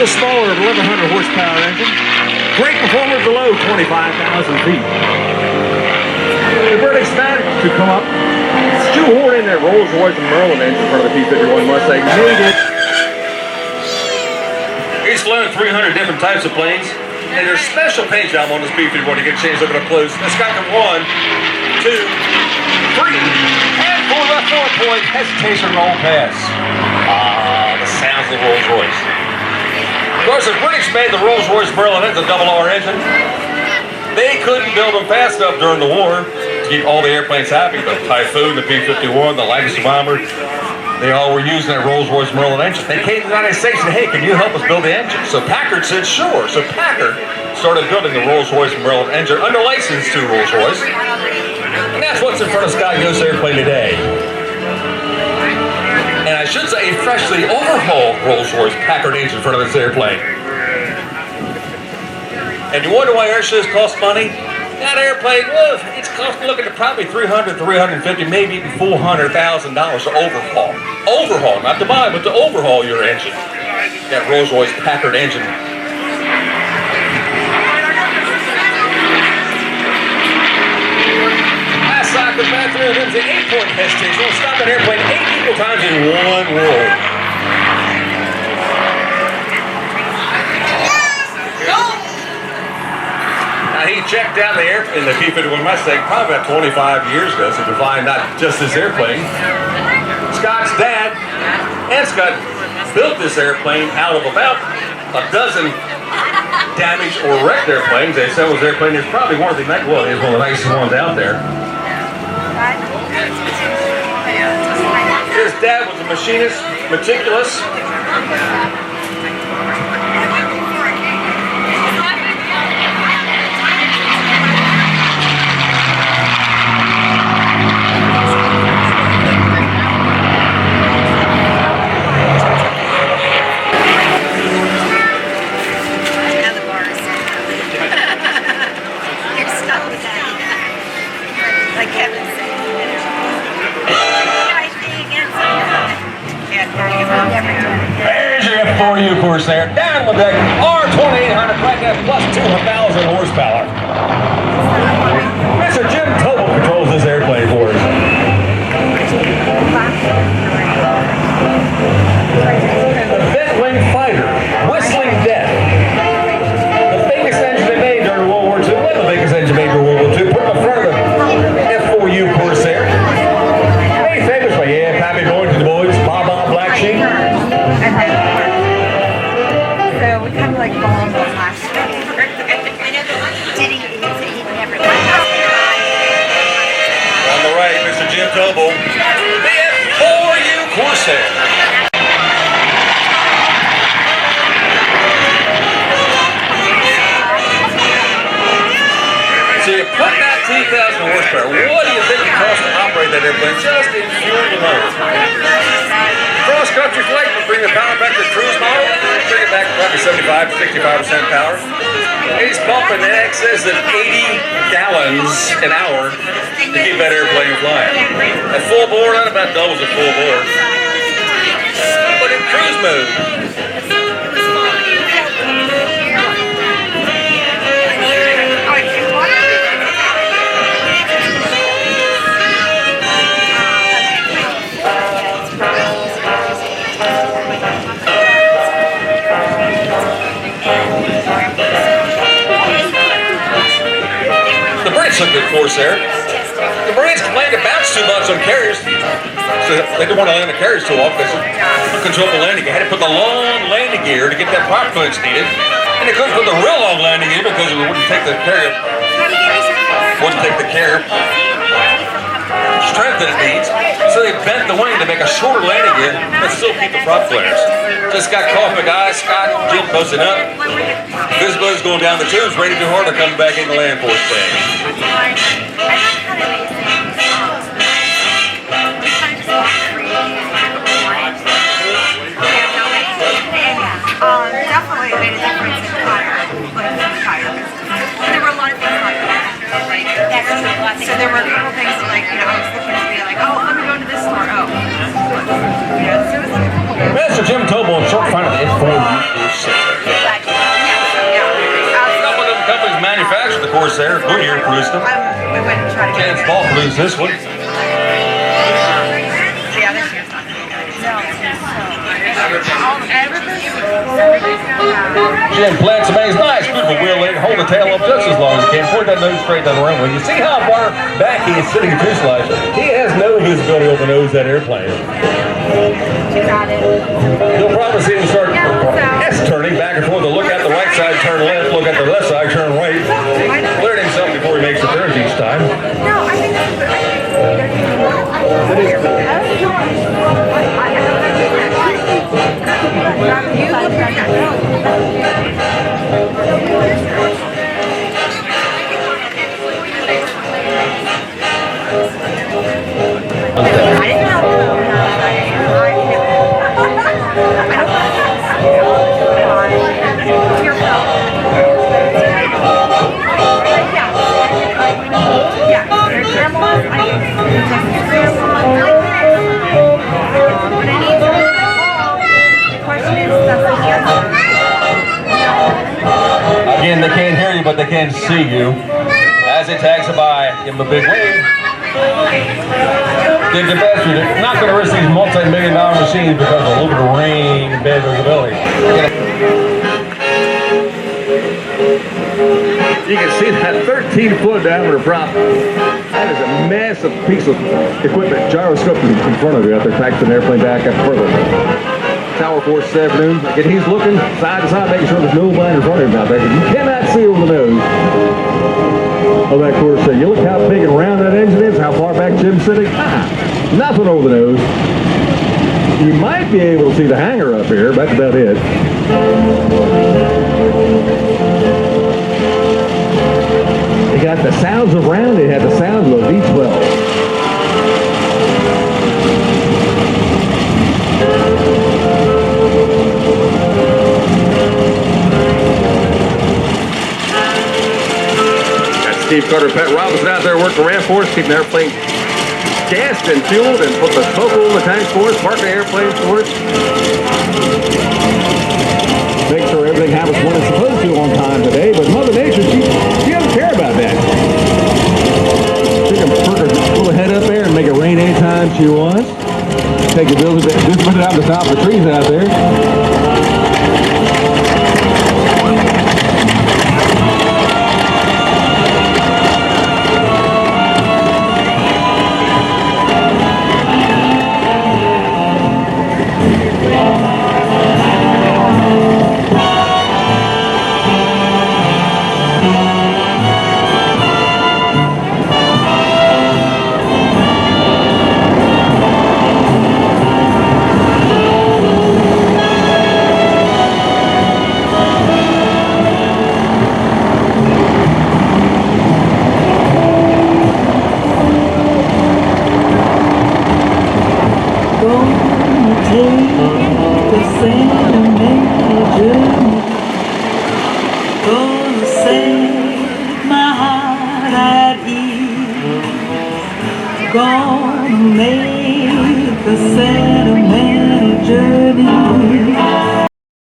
The smaller 1,100 horsepower engine. Great performer below 25,000 feet. The verdict's back to come up. Stu Horn in that Rolls-Royce and Merlin engine in front of the P-51 Mustang. He's flown 300 different types of planes, and there's special paint job on this P-51 to get a chance to look at up close. This guy can 1, 2, 3, and for the 4-point hesitation roll pass. The sounds of the Rolls-Royce. Of course, the British made the Rolls-Royce Merlin engine, double R engine. They couldn't build them fast enough during the war to keep all the airplanes happy. The Typhoon, the P-51, the Legacy Bomber, they all were using that Rolls-Royce Merlin engine. They came to the United States and said, hey, can you help us build the engine? So Packard said, sure. So Packard started building the Rolls-Royce Merlin engine under license to Rolls-Royce. And that's what's in front of Scott Yoak's airplane today. And I should say a freshly overhauled Rolls-Royce Packard engine in front of this airplane. And you wonder why air shows cost money? That airplane, well, it's looking at probably $300, $350, maybe even $400,000 to overhaul. Overhaul, not to buy, but to overhaul your engine. That Rolls-Royce Packard engine. Last cycle back through, there's an 8-point hesitation. We'll stop that airplane 8 equal times in one roll. He checked out the airplane in the P-51 Mustang probably about 25 years ago, so to find not just this airplane. Scott's dad and Scott built this airplane out of about a dozen damaged or wrecked airplanes. They said it was airplane. It's probably one of the nicest ones out there. His dad was a machinist, meticulous. There's your F4U Corsair, down the deck, R2800, crank that plus 2,000 horsepower. Mr. Jim Tobul controls this airplane for us. The Bent-Wing Fighter, Whistling Death. The biggest engine they made during World War II, one of the biggest engines made during World War II, put in front of the F4U Corsair. Made famous by, Pappy Boyd to the Boys, Baba Black Sheep. So we kind of like followed the last Did he never On the right, Mr. Jim Tobul, the F4U Corsair. So you put that 2,000 horsepower. What do you think it costs to operate that airplane just in fuel alone? Cross-country flight will bring the power back to cruise model, bring it back to probably 75 to 65% power. He's pumping in excess of 80 gallons an hour to keep that airplane flying. At full bore, that about doubles at full bore. But in cruise mode, took the Corsair. The Marines complained it bounced too much on carriers, so they didn't want to land the carriers too often. They couldn't control the landing gear. Had to put the long landing gear to get that prop clearance needed, and they couldn't put the real long landing gear because it wouldn't take the carrier strength that it needs. So they bent the wing to make a shorter landing gear and still keep the prop clearance. Just got caught with guys, Scott, Jim posting up. Visibility's going down the tubes, ready to do harder coming back into land force thing. Definitely made a difference in fire, there were a lot of things like that. So there were a couple things like, I was looking to be like, let me go to this store. Mr. Jim Tobul, short front of the F4U Corsair. Corsair. Goodyear produced them. We went and tried to get James Paul produced this one. Yeah, this year's not very good. Jim plants some A's. Nice, beautiful wheel leg. Hold the tail up just as long as you can. Point that nose straight down the runway. You see how far back he is sitting in fuselage? He has no visibility over the nose of that airplane. You got it. You'll probably see him start S-turning back and forth. Look at the right side, turn left. Look at the left side, turn right. Learn himself before he makes the turns each time. No, I think that's good. Again, they can't hear you, but they can see you. As it tags by, give them a big wave. Did the best. You're not going to risk these multi-million-dollar machines because of a little bit of rain and bad visibility. You can see that 13-foot diameter prop. That is a massive piece of equipment. Gyroscope in front of you out there, taxing the airplane back up further. Tower Force this afternoon. Again, he's looking side to side, making sure there's no blind in front of him out there. You cannot see over the nose of that Corsair. You look how big and round that engine is, how far back Jim's sitting. Nothing over the nose. You might be able to see the hangar up here. That's about it. He got the sounds around it. Had the sounds of a V12. Steve Carter, Pat Robinson out there working the ramp for us, keeping the airplane gassed and fueled, and put the smoke on the tanks for us, park the airplane for us. Make sure everything happens when it's supposed to on time today, but Mother Nature, she doesn't care about that. She can pull the head up there and make it rain anytime she wants. Take the building, just put it out the top of the trees out there. Gonna make a sentimental journey.